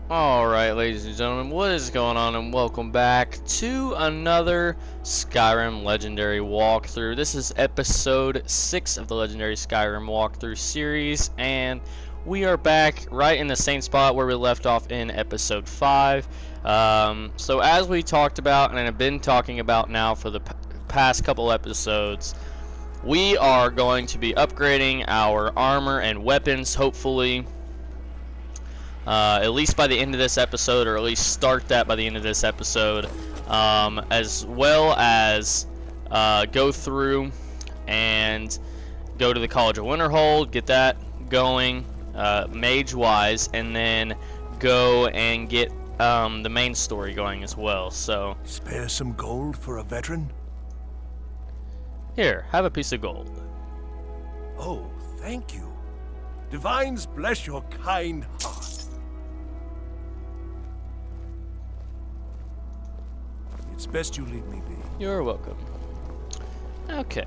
Alright, ladies and gentlemen, what is going on, and welcome back to another Skyrim Legendary walkthrough. This is episode 6 of the Legendary Skyrim walkthrough series, and we are back right in the same spot where we left off in episode 5. So as we talked about, and have been talking about now for the past couple episodes, we are going to be upgrading our armor and weapons, hopefully. At least by the end of this episode, or at least start that by the end of this episode, as well as go through and go to the College of Winterhold, get that going mage-wise, and then go and get the main story going as well. So, spare some gold for a veteran? Here, have a piece of gold. Oh, thank you. Divines bless your kind heart. It's best you leave me be. You're welcome. Okay.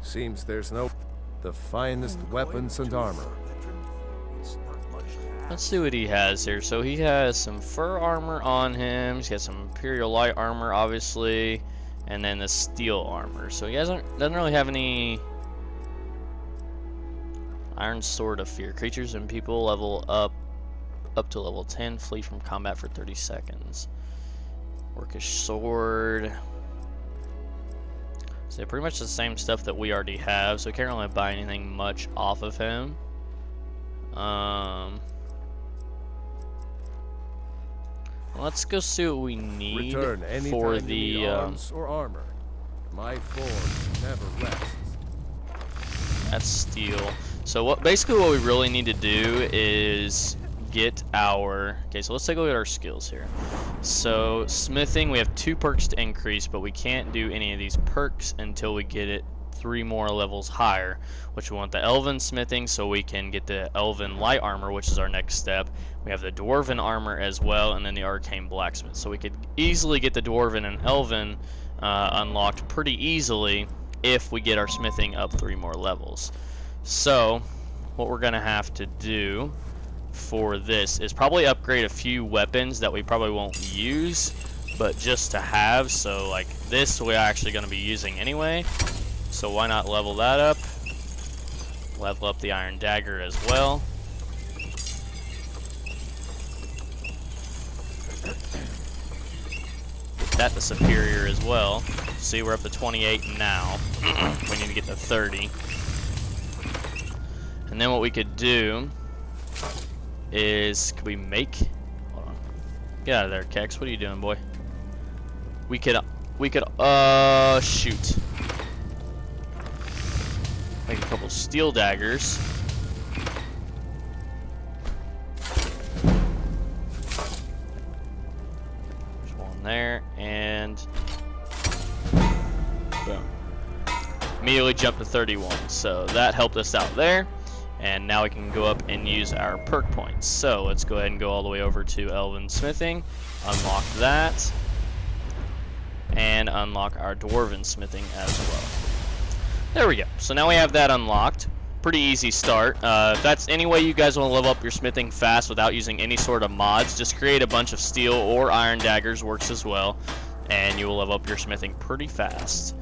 Seems there's no... the finest weapons and armor. Let's see what he has here. So he has some fur armor on him. He's got some Imperial Light armor, obviously, and then the steel armor. So he doesn't really have any Iron Sword of Fear. Creatures and people level up to level 10, flee from combat for 30 seconds. Orcish Sword. So pretty much the same stuff that we already have, so we can't really buy anything much off of him. Let's go see what we need for the arms or armor. My forge never rests. That's steel. So basically what we really need to do is get our... Okay, so let's take a look at our skills here. So smithing, we have 2 perks to increase, but we can't do any of these perks until we get it 3 more levels higher, which we want the elven smithing so we can get the elven light armor, which is our next step. We have the dwarven armor as well, and then the arcane blacksmith. So we could easily get the dwarven and elven unlocked pretty easily if we get our smithing up 3 more levels. So what we're gonna have to do for this is probably upgrade a few weapons that we probably won't use, but just to have. So like this we're actually going to be using anyway, so why not level that up? Level up the iron dagger as well. Get that to superior as well. See, we're up to 28 now. We need to get to 30. And then what we could do is, could we make... Hold on. Get out of there, Kex. What are you doing, boy? We could, shoot. Make a couple steel daggers. There's one there, and... boom. Immediately jump to 31, so that helped us out there. And now we can go up and use our perk points. So let's go ahead and go all the way over to Elven Smithing, unlock that, and unlock our Dwarven Smithing as well. There we go. So now we have that unlocked. Pretty easy start. If that's any way you guys want to level up your smithing fast without using any sort of mods, just create a bunch of steel or iron daggers, works as well, and you will level up your smithing pretty fast.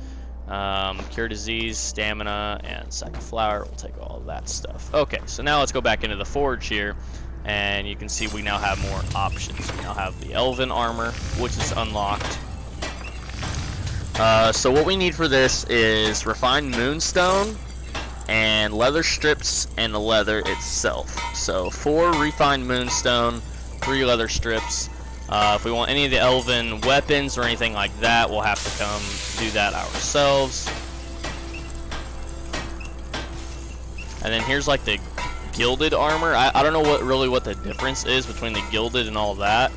Cure disease, stamina, and sack of flour. We'll take all of that stuff. Okay, so now let's go back into the forge here, and you can see we now have more options. We now have the elven armor, which is unlocked. So what we need for this is refined moonstone and leather strips and the leather itself. So 4 refined moonstone, 3 leather strips. If we want any of the elven weapons or anything like that, we'll have to come do that ourselves. And then here's like the gilded armor. I don't know what the difference is between the gilded and all that.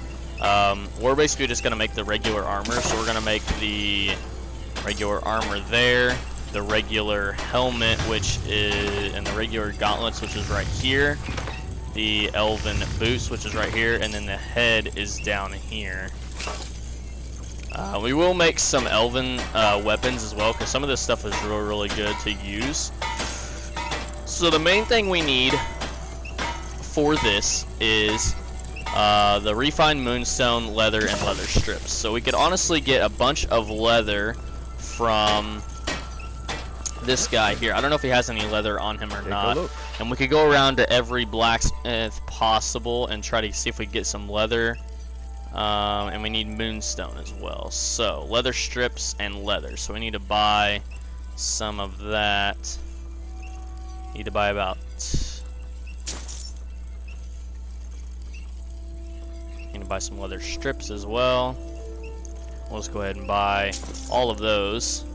We're basically just gonna make the regular armor. So we're gonna make the regular armor there, the regular helmet, which is, and the regular gauntlets, which is right here. The elven boots, which is right here, and then the head is down here. We will make some elven weapons as well, because some of this stuff is really good to use. So the main thing we need for this is the refined moonstone, leather, and leather strips. So we could honestly get a bunch of leather from this guy here. I don't know if he has any leather on him or not. And we could go around to every blacksmith possible and try to see if we get some leather. And we need moonstone as well. So leather strips and leather. So we need to buy some of that. Need to buy about... Need to buy some leather strips as well. Let's go ahead and buy all of those.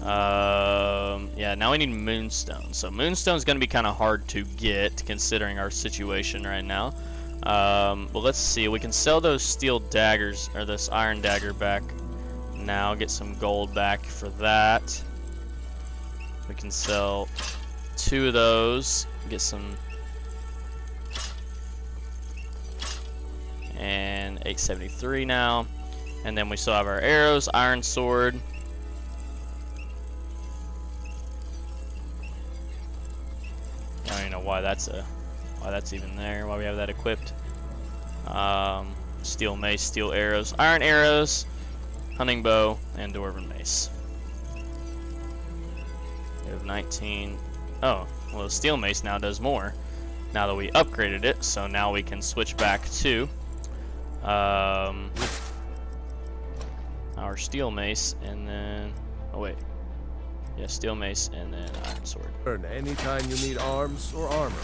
Yeah, now we need moonstone. So moonstone's going to be kind of hard to get considering our situation right now. But let's see. We can sell those steel daggers, or this iron dagger back now. Get some gold back for that. We can sell 2 of those. Get some... And 873 now. And then we still have our arrows, iron sword. I don't even know why that's even there. Why we have that equipped. Steel mace, steel arrows, iron arrows, hunting bow, and dwarven mace. We have 19. Oh, well, the steel mace now does more. Now that we upgraded it, so now we can switch back to our steel mace, and then steel mace, and then iron sword. Turn anytime you need arms or armor.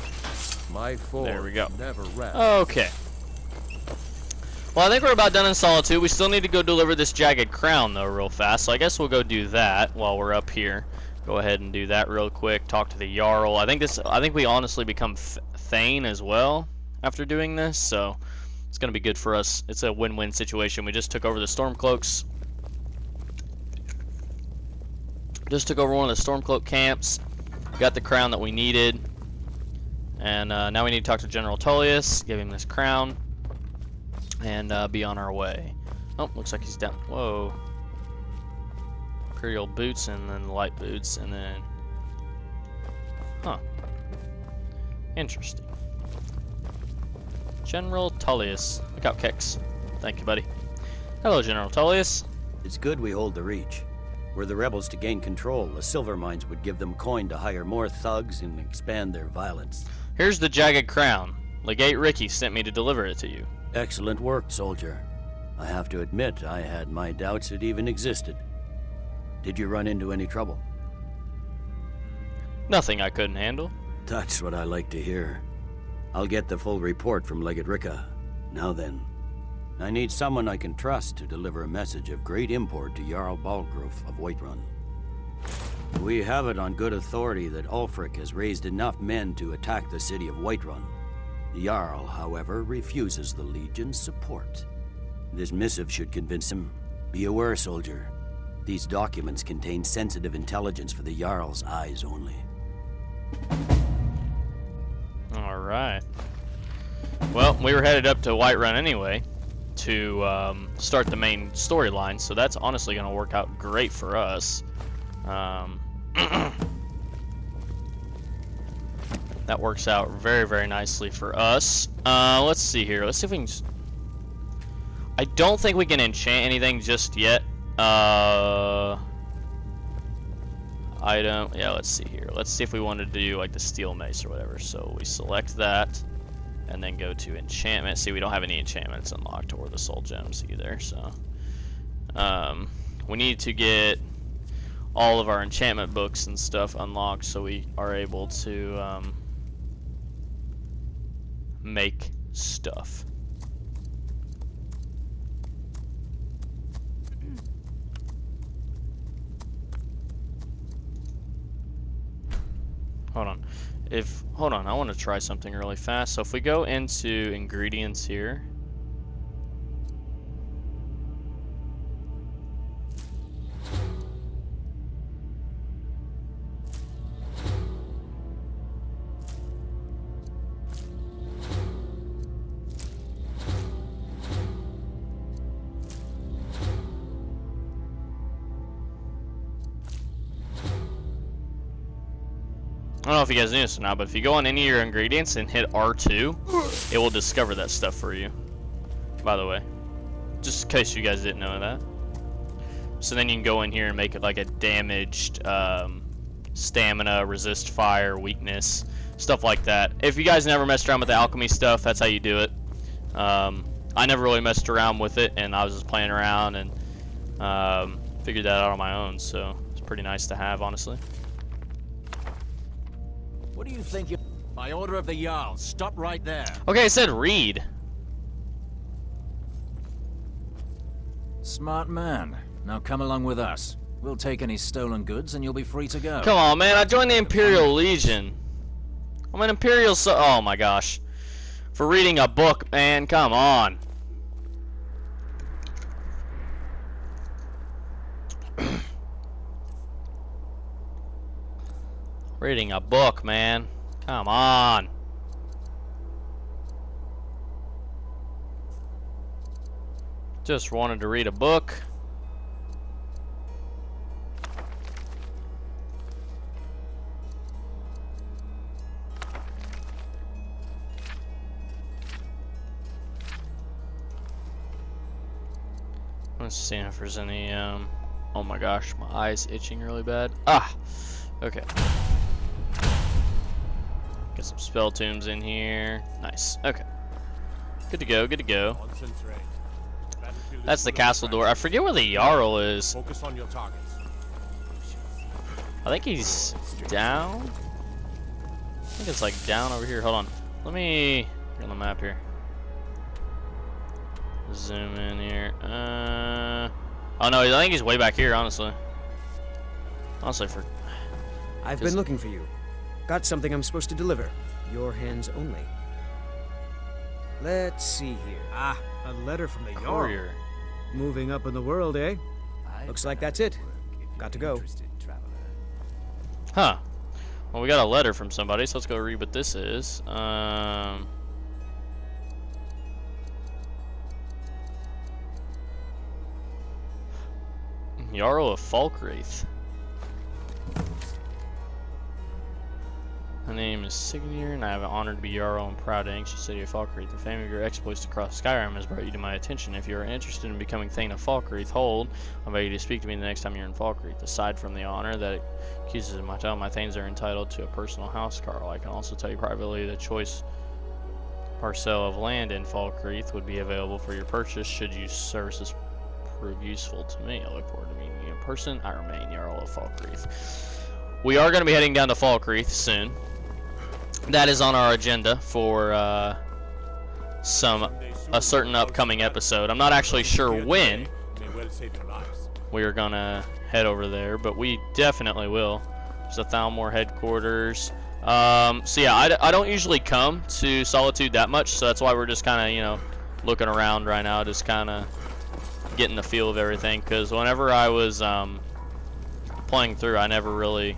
My forge There we go. never rests. Okay. Well, I think we're about done in Solitude. We still need to go deliver this jagged crown, though, real fast. So I guess we'll go do that while we're up here. Go ahead and do that real quick. Talk to the Jarl. I think we honestly become Thane as well after doing this. So it's gonna be good for us. It's a win-win situation. We just took over the Stormcloaks. Just took over one of the Stormcloak camps. Got the crown that we needed. And now we need to talk to General Tullius, give him this crown, and be on our way. Oh, looks like he's down. Whoa. Imperial boots, and then light boots, and then... Huh. Interesting. General Tullius. Look out, Kex. Thank you, buddy. Hello, General Tullius. It's good we hold the Reach. Were the rebels to gain control, the silver mines would give them coin to hire more thugs and expand their violence. Here's the jagged crown. Legate Ricky sent me to deliver it to you. Excellent work, soldier. I have to admit, I had my doubts it even existed. Did you run into any trouble? Nothing I couldn't handle. That's what I like to hear. I'll get the full report from Legate Ricka. Now then, I need someone I can trust to deliver a message of great import to Jarl Balgrove of Whiterun. We have it on good authority that Ulfric has raised enough men to attack the city of Whiterun. The Jarl, however, refuses the Legion's support. This missive should convince him. Be aware, soldier. These documents contain sensitive intelligence for the Jarl's eyes only. Alright. Well, we were headed up to Whiterun anyway to start the main storyline, so that's honestly going to work out great for us. That works out very, very nicely for us. Let's see here. Let's see if we can... I don't think we can enchant anything just yet. Item. Yeah, let's see here. Let's see if we want to do like the steel mace or whatever. So we select that and then go to enchantment. See, we don't have any enchantments unlocked or the soul gems either. So we need to get all of our enchantment books and stuff unlocked so we are able to make stuff. Hold on, I want to try something really fast. So if we go into ingredients here, don't know if you guys knew this or not, but if you go on any of your ingredients and hit R2, it will discover that stuff for you. By the way, just in case you guys didn't know that. So then you can go in here and make it like a damaged stamina, resist fire, weakness, stuff like that. If you guys never messed around with the alchemy stuff, that's how you do it. I never really messed around with it, and I was just playing around and figured that out on my own, so it's pretty nice to have, honestly. What do you think you... By order of the Jarl, stop right there. Okay, it said read. Smart man. Now come along with us. We'll take any stolen goods and you'll be free to go. Come on, man, I joined the Imperial Legion. I'm an Imperial oh my gosh. For reading a book, man, come on. Reading a book, man. Come on. Just wanted to read a book. Let's see if there's any, oh my gosh, my eye's itching really bad. Ah! Okay. Get some spell tombs in here. Nice. Okay. Good to go, good to go. That's the castle door. I forget where the Jarl is. Focus on your targets. I think he's down. I think it's like down over here. Hold on. Let me get on the map here. Zoom in here. Oh no, I think he's way back here, honestly. Honestly, for... I've been looking for you. Got something I'm supposed to deliver. Your hands only. Let's see here. Ah, a letter from the Jarl. Courier. Moving up in the world, eh? Looks like that's it. Got to go. Huh. Well, we got a letter from somebody, so let's go read what this is. Jarl of Falkreath. My name is Signir, and I have an honor to be Jarl and proud to ancient city of Falkreath. The fame of your exploits across Skyrim has brought you to my attention. If you are interested in becoming Thane of Falkreath, hold. I invite you to speak to me the next time you're in Falkreath. Aside from the honor that it accuses of my title, my Thanes are entitled to a personal housecarl. I can also tell you privately the choice parcel of land in Falkreath would be available for your purchase should your services prove useful to me. I look forward to meeting you in person. I remain Jarl of Falkreath. We are going to be heading down to Falkreath soon. That is on our agenda for a certain upcoming episode. I'm not actually sure when we are going to head over there, but we definitely will. There's a Thalmor headquarters. So yeah, I don't usually come to Solitude that much, so that's why we're just kind of, you know, looking around right now, just kind of getting the feel of everything, because whenever I was playing through, I never really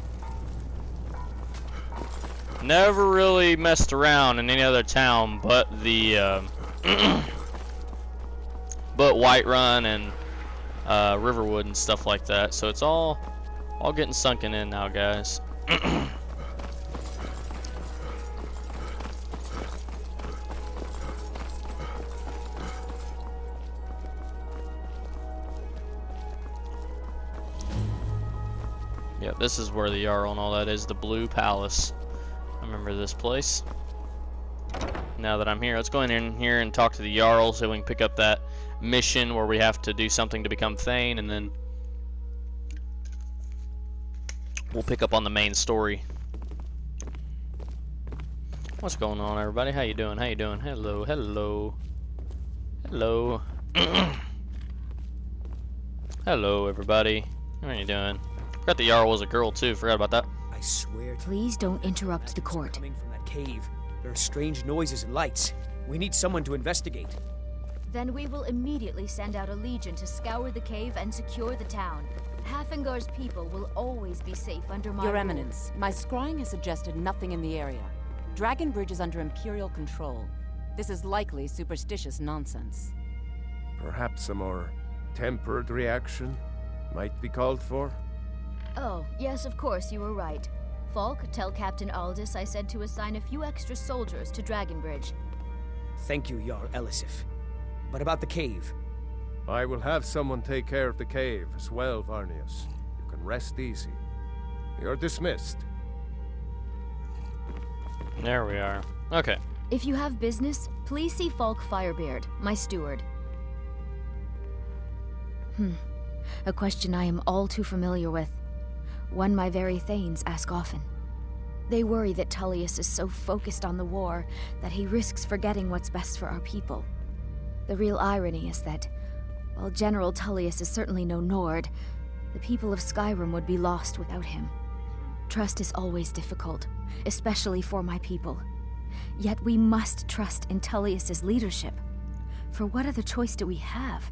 messed around in any other town but the but Whiterun and Riverwood and stuff like that. So it's all getting sunken in now, guys. Yeah, this is where the Jarl and all that is, the Blue Palace. I remember this place. Now that I'm here, let's go in here and talk to the Jarl so we can pick up that mission where we have to do something to become Thane, and then we'll pick up on the main story. What's going on, everybody? How you doing? How you doing? Hello, hello. Hello. Hello, everybody. How are you doing? Forgot the Jarl was a girl, too. Forgot about that. I swear to Please don't interrupt the court. coming from that cave. There are strange noises and lights. We need someone to investigate. Then we will immediately send out a legion to scour the cave and secure the town. Hafingar's people will always be safe under my Your rule. Eminence, my scrying has suggested nothing in the area. Dragon Bridge is under Imperial control. This is likely superstitious nonsense. Perhaps a more tempered reaction might be called for. Oh, yes, of course, you were right. Falk, tell Captain Aldous I said to assign a few extra soldiers to Dragonbridge. Thank you, Jarl Elisif. But about the cave. I will have someone take care of the cave as well, Varnius. You can rest easy. You're dismissed. There we are. Okay. If you have business, please see Falk Firebeard, my steward. A question I am all too familiar with. One my very Thanes ask often. They worry that Tullius is so focused on the war that he risks forgetting what's best for our people. The real irony is that, while General Tullius is certainly no Nord, the people of Skyrim would be lost without him. Trust is always difficult, especially for my people. Yet we must trust in Tullius's leadership. For what other choice do we have?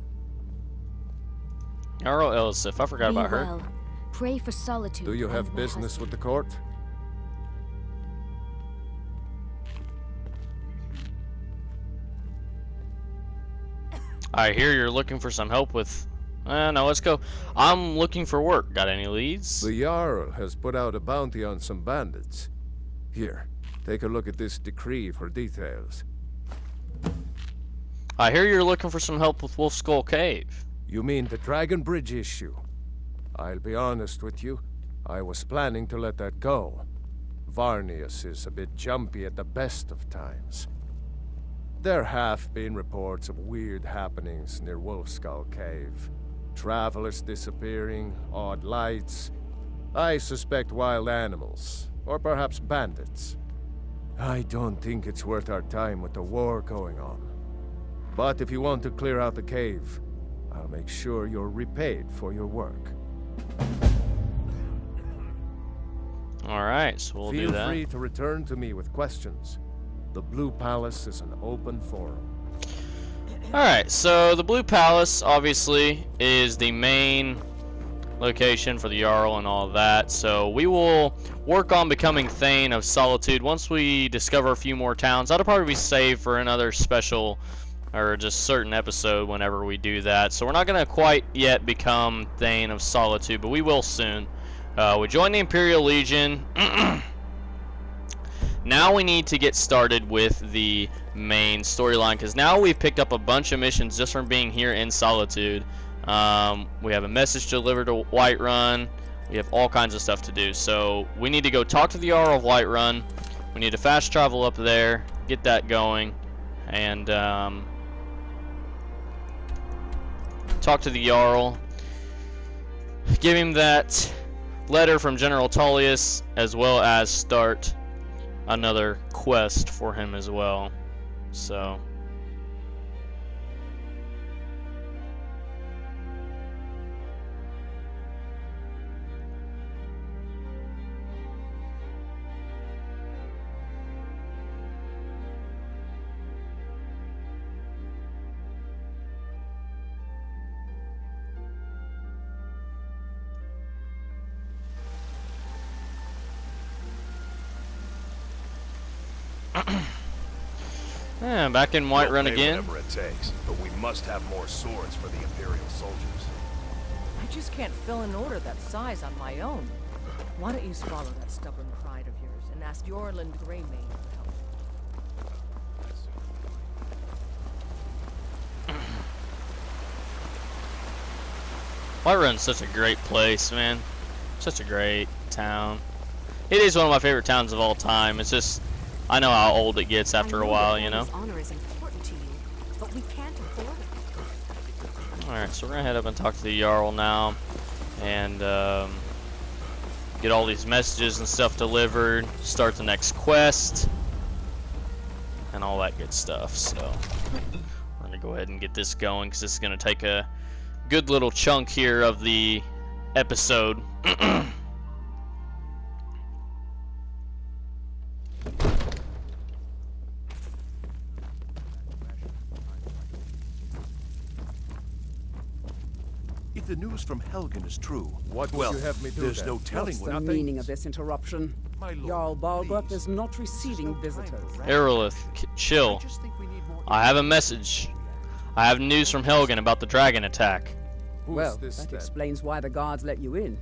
Jarl Elisif, I forgot about her. Well. Pray for solitude. Do you have and business my with the court? I hear you're looking for some help with... no, let's go. I'm looking for work. Got any leads? The Jarl has put out a bounty on some bandits. Here, take a look at this decree for details. I hear you're looking for some help with Wolf Skull Cave. You mean the Dragon Bridge issue? I'll be honest with you, I was planning to let that go. Varnius is a bit jumpy at the best of times. There have been reports of weird happenings near Wolfskull Cave. Travelers disappearing, odd lights. I suspect wild animals, or perhaps bandits. I don't think it's worth our time with the war going on. But if you want to clear out the cave, I'll make sure you're repaid for your work. Alright, so we'll do that. Feel free to return to me with questions. The Blue Palace is an open forum. Alright, so the Blue Palace, obviously, is the main location for the Jarl and all of that. So we will work on becoming Thane of Solitude once we discover a few more towns. That'll probably be saved for another special or just certain episode whenever we do that. So we're not going to quite yet become Thane of Solitude, but we will soon. We joined the Imperial Legion. Now we need to get started with the main storyline, because now we've picked up a bunch of missions just from being here in Solitude. We have a message delivered to Whiterun. We have all kinds of stuff to do. So we need to go talk to the Jarl of Whiterun. We need to fast travel up there, get that going, and talk to the Jarl. Give him that letter from General Tullius, as well as start another quest for him as well. So yeah, back in Whiterun We'll pay again. whatever it takes, but we must have more swords for the Imperial soldiers. I just can't fill an order that size on my own. Why don't you swallow that stubborn pride of yours and ask Yorland Greymane for help? Whiterun's such a great place, man. Such a great town. It is one of my favorite towns of all time. It's just, I know how old it gets after a while, you know. Honor is important to you, but we can't afford it. Alright, so we're gonna head up and talk to the Jarl now, and get all these messages and stuff delivered, start the next quest, and all that good stuff. So we're gonna go ahead and get this going, because this is gonna take a good little chunk here of the episode. If the news from Helgen is true, what will you have me do? There's no telling What's what the meaning of this interruption? My lord, Jarl Balgruuf please. is not receiving visitors. Aerolith, chill. I have a message. I have news from Helgen about the dragon attack. Who's Well, this that then? explains why the guards let you in.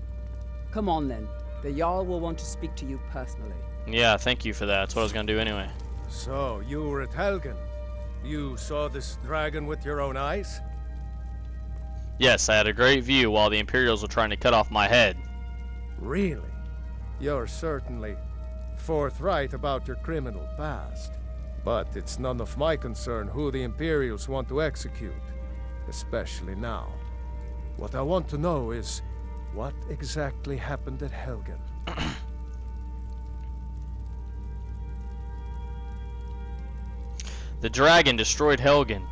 Come on then. The Jarl will want to speak to you personally. Yeah, thank you for that. That's what I was gonna do anyway. So, you were at Helgen. You saw this dragon with your own eyes? Yes, I had a great view while the Imperials were trying to cut off my head. Really? You're certainly forthright about your criminal past. But it's none of my concern who the Imperials want to execute, especially now. What I want to know is, what exactly happened at Helgen? The dragon destroyed Helgen,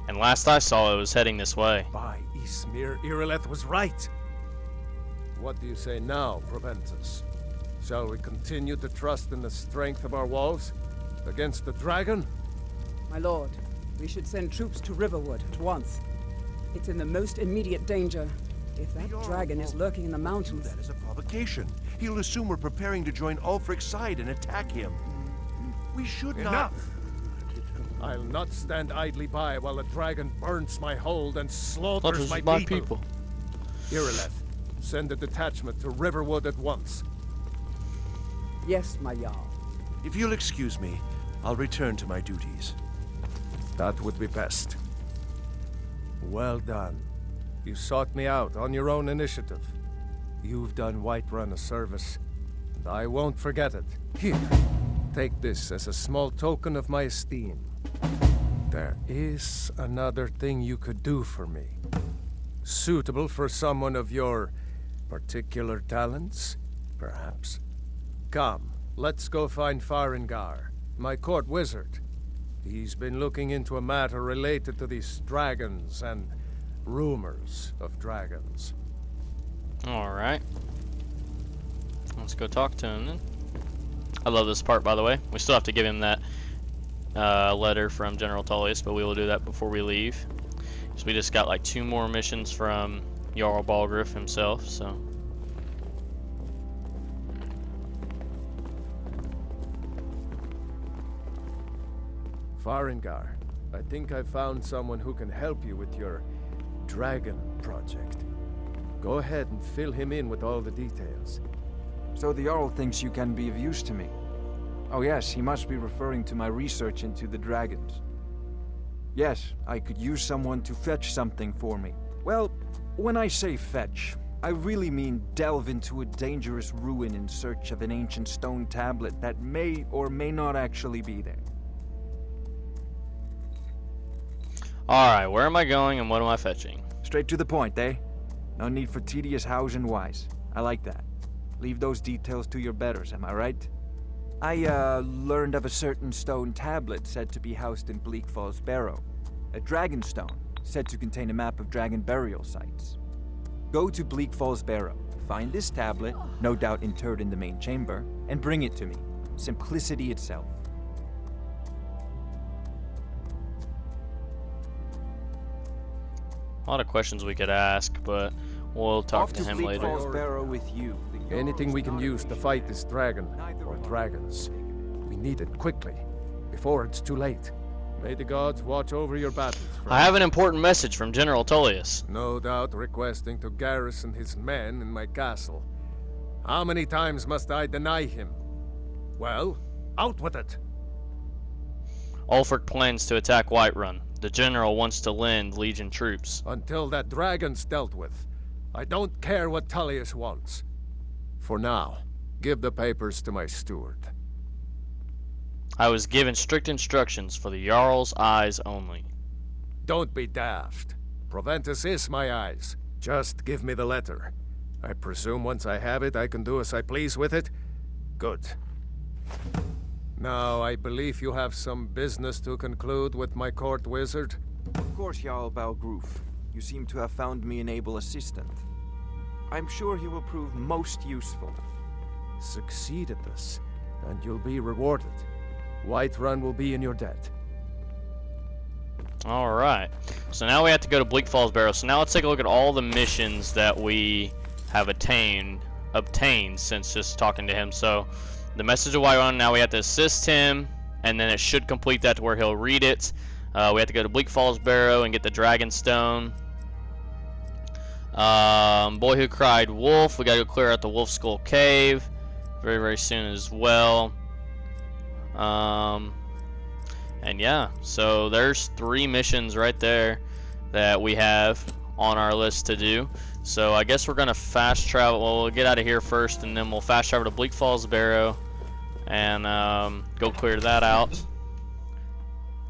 and last I saw it was heading this way. By Ysmir, Irileth was right! What do you say now, Proventus? Shall we continue to trust in the strength of our walls? Against the dragon? My lord, we should send troops to Riverwood at once. It's in the most immediate danger. If that dragon is lurking in the mountains... That is a provocation. He'll assume we're preparing to join Ulfric's side and attack him. We should not... Enough! I'll not stand idly by while the dragon burns my hold and slaughters my people. Irileth, send a detachment to Riverwood at once. Yes, my Jarl. If you'll excuse me, I'll return to my duties. That would be best. Well done. You sought me out on your own initiative. You've done Whiterun a service, and I won't forget it. Here, take this as a small token of my esteem. There is another thing you could do for me. Suitable for someone of your particular talents, perhaps. Come, let's go find Farengar, my court wizard. He's been looking into a matter related to these dragons and rumors of dragons. Alright. Let's go talk to him then. I love this part, by the way. We still have to give him that letter from General Tullius, but we will do that before we leave. So we just got like 2 more missions from Jarl Balgruuf himself, so... Farengar, I think I found someone who can help you with your dragon project. Go ahead and fill him in with all the details. So the Jarl thinks you can be of use to me. Oh yes, he must be referring to my research into the dragons. Yes, I could use someone to fetch something for me. Well, when I say fetch, I really mean delve into a dangerous ruin in search of an ancient stone tablet that may or may not actually be there. Alright, where am I going and what am I fetching? Straight to the point, eh? No need for tedious hows and whys. I like that. Leave those details to your betters, am I right? I, learned of a certain stone tablet said to be housed in Bleak Falls Barrow. A dragon stone, said to contain a map of dragon burial sites. Go to Bleak Falls Barrow, find this tablet, no doubt interred in the main chamber, and bring it to me. Simplicity itself. A lot of questions we could ask, but we'll talk to him later. With you. Anything we can use to fight this dragon, or dragons. We need it quickly, before it's too late. May the gods watch over your battles, friend. I have an important message from General Tullius. No doubt requesting to garrison his men in my castle. How many times must I deny him? Well, out with it! Ulfric plans to attack Whiterun. The general wants to lend Legion troops. Until that dragon's dealt with, I don't care what Tullius wants. For now, give the papers to my steward. I was given strict instructions for the Jarl's eyes only. Don't be daft. Proventus is my eyes. Just give me the letter. I presume once I have it, I can do as I please with it? Good. Now, I believe you have some business to conclude with my court wizard? Of course, Jarl Balgruuf. You seem to have found me an able assistant. I'm sure he will prove most useful. Succeed at this, and you'll be rewarded. Whiterun will be in your debt. Alright, so now we have to go to Bleak Falls Barrow. So now let's take a look at all the missions that we have obtained since just talking to him. So, the message of Whiterun, now we have to assist him, and then it should complete that to where he'll read it. We have to go to Bleak Falls Barrow and get the Dragon Stone. Boy Who Cried Wolf. We gotta go clear out the Wolf Skull Cave very, very soon as well. And yeah, so there's 3 missions right there that we have on our list to do. So I guess we're gonna fast travel. Well, we'll get out of here first, and then we'll fast travel to Bleak Falls Barrow and go clear that out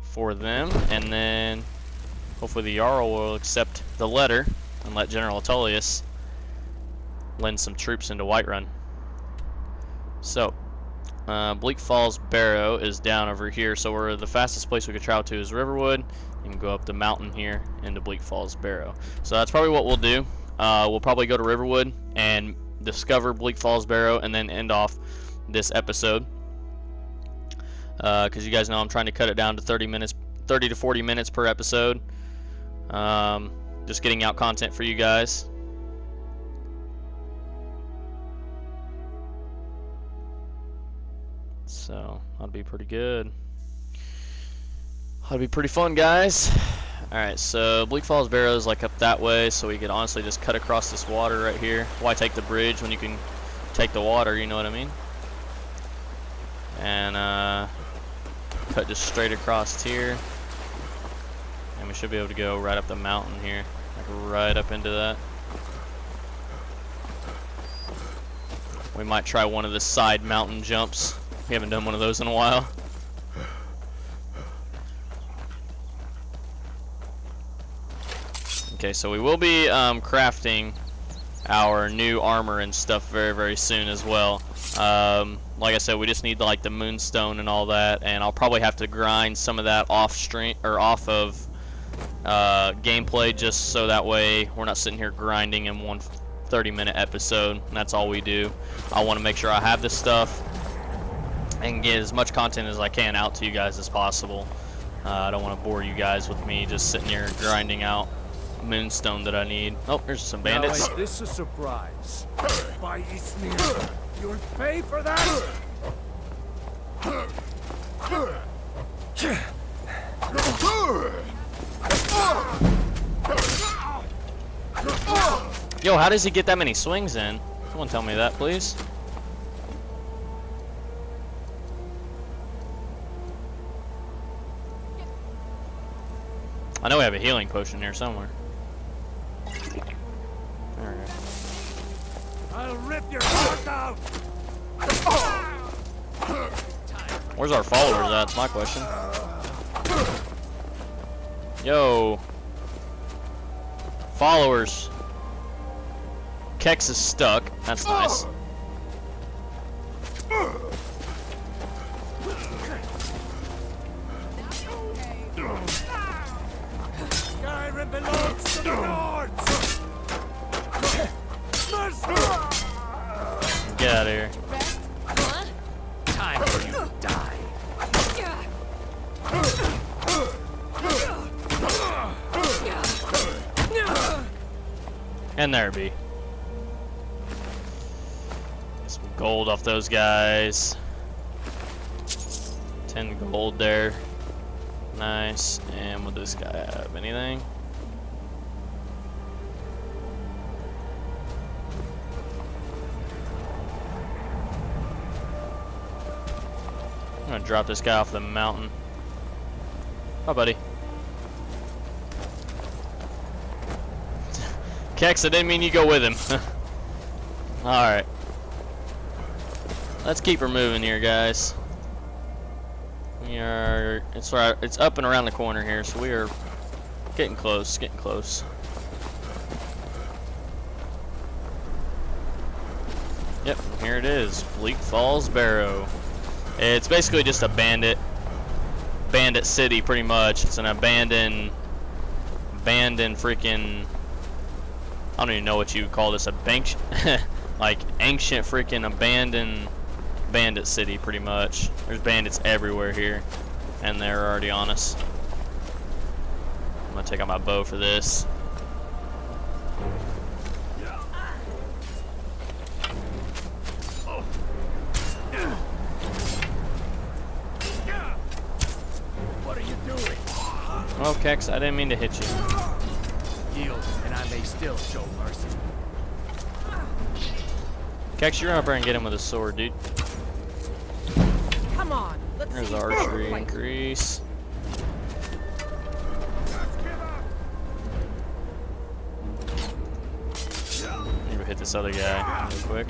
for them, and then hopefully the Jarl will accept the letter and let General Tullius lend some troops into Whiterun. So Bleak Falls Barrow is down over here, so we're the fastest place we could travel to is Riverwood. You can go up the mountain here into Bleak Falls Barrow. So that's probably what we'll do. We'll probably go to Riverwood and discover Bleak Falls Barrow and then end off this episode. Because you guys know I'm trying to cut it down to 30 to 40 minutes per episode. Just getting out content for you guys. So that'll be pretty good. That'll be pretty fun, guys. Alright, so Bleak Falls Barrow is like up that way, so we could honestly just cut across this water right here. Why take the bridge when you can take the water, you know what I mean? And cut just straight across here. And we should be able to go right up the mountain here. Like right up into that. We might try one of the side mountain jumps. We haven't done one of those in a while. Okay, so we will be crafting our new armor and stuff very, very soon as well. Like I said, we just need like the moonstone and all that, and I'll probably have to grind some of that off stream or off of gameplay, just so that way we're not sitting here grinding in one 30-minute episode. And that's all we do. I want to make sure I have this stuff and get as much content as I can out to you guys as possible. I don't want to bore you guys with me just sitting here grinding out moonstone that I need. Oh, there's some bandits. Now, this is a surprise. By Isnir, you'll pay for that. Yo, how does he get that many swings in? Someone tell me that, please. I know we have a healing potion here somewhere. Alright. I'll rip your heart out. Where's our followers at? That's my question. Yo. Followers. Kex is stuck. That's nice. Skyrim belongs to the Nords. Get out of here. Time for you to die. And there be. Get some gold off those guys. 10 gold there. Nice. And will this guy have anything? I'm gonna drop this guy off the mountain. Oh, buddy. Kex, I didn't mean you go with him. Alright. Let's keep her moving here, guys. We are, it's up and around the corner here, so we are getting close, getting close. Yep, here it is, Bleak Falls Barrow. It's basically just a bandit city, pretty much. It's an abandoned freaking, I don't even know what you would call this, like ancient freaking abandoned bandit city, pretty much. There's bandits everywhere here, and they're already on us. I'm gonna take out my bow for this. What are you doing? Oh, Kex, I didn't mean to hit you. Yield, and I may still show mercy. Kex, you run up there and get him with a sword, dude. Come on, let's There's see the if archery fight. increase. I'm gonna go hit this other guy real quick.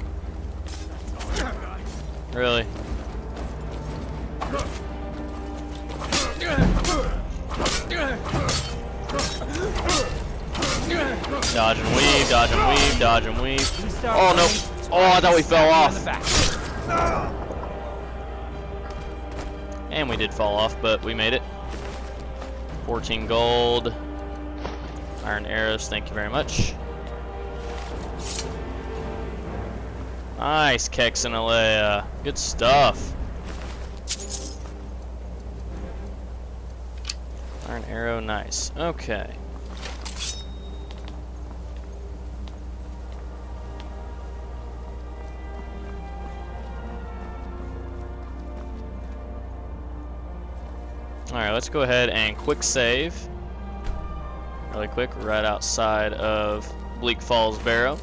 Really? Dodge and weave, dodge and weave, dodge and weave. Oh no! Oh, I thought we fell off. And we did fall off, but we made it. 14 gold. Iron arrows, thank you very much. Nice, Kex and Alea. Good stuff. Iron arrow, nice. Okay. Alright, let's go ahead and quick save. Really quick, right outside of Bleak Falls Barrow.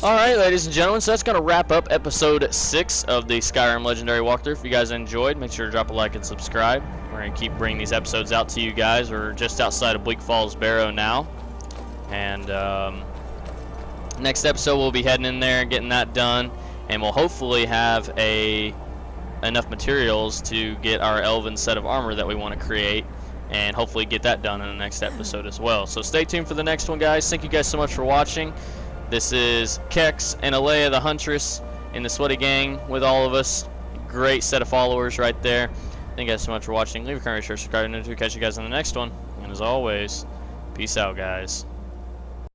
Alright, ladies and gentlemen, so that's going to wrap up episode 6 of the Skyrim Legendary walkthrough. If you guys enjoyed, make sure to drop a like and subscribe. We're going to keep bringing these episodes out to you guys. We're just outside of Bleak Falls Barrow now. And next episode, we'll be heading in there and getting that done. And we'll hopefully have enough materials to get our elven set of armor that we want to create, and hopefully get that done in the next episode as well. So stay tuned for the next one, guys. Thank you guys so much for watching. This is Kex and Alea the Huntress in the Sweaty Gang with all of us. Great set of followers right there. Thank you guys so much for watching. Leave a comment, share, subscribe, and we'll catch you guys in the next one. And as always, peace out, guys.